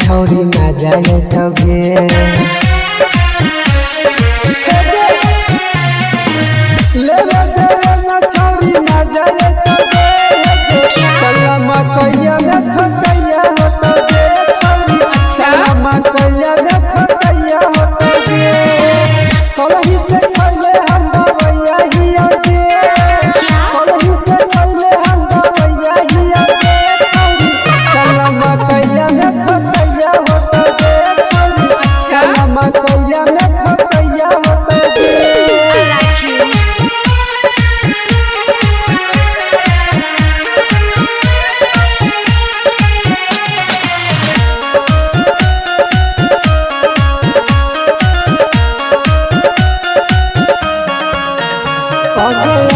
छौरी मजा ले तोगे लेवे देवे न छौरी मजा ले तोगे चल मकैया में ठकैया हो तोगे छौरी चल मकैया में ठकैया हो तोगे कलही से खैले हम दवैया हिया के कलही से खैले हम दवैया हिया के छौरी चल मकैया में ठकैया हो तोगे छौरी चल मकैया में ठकैया हो तोगे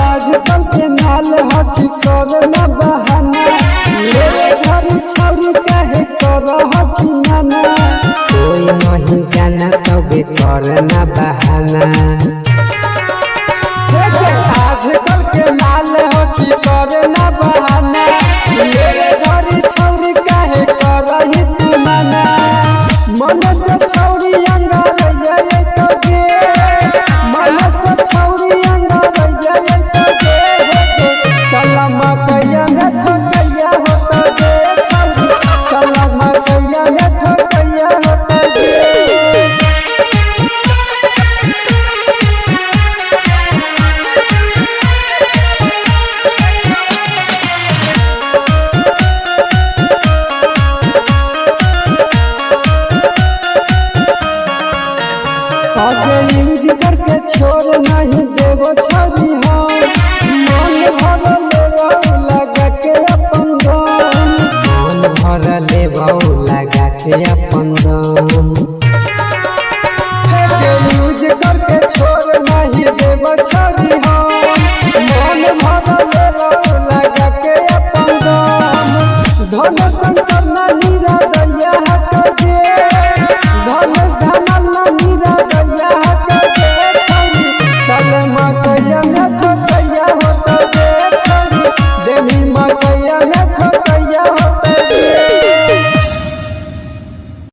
आजकल के माल हटी कर न बहाना मेरे घर छौरी काहे कर हटी मना कोई नहीं जाना तबे कर न बहाना आजकल के माल हटी कर न बहाना मेरे घर छौरी काहे कर ही तू मना मन से छौरी अंगारैया तोगे मन से छौरी अंगारैया चल मकैया में ठकैया हो तोगे छौरी चल मकैया में ठकैया हो तोगे आगे यूज करके छोड़ नहीं देवो छौरी हम मन भर लेबो लगा के अपन दम मन भर लेबो लगा के अपन दम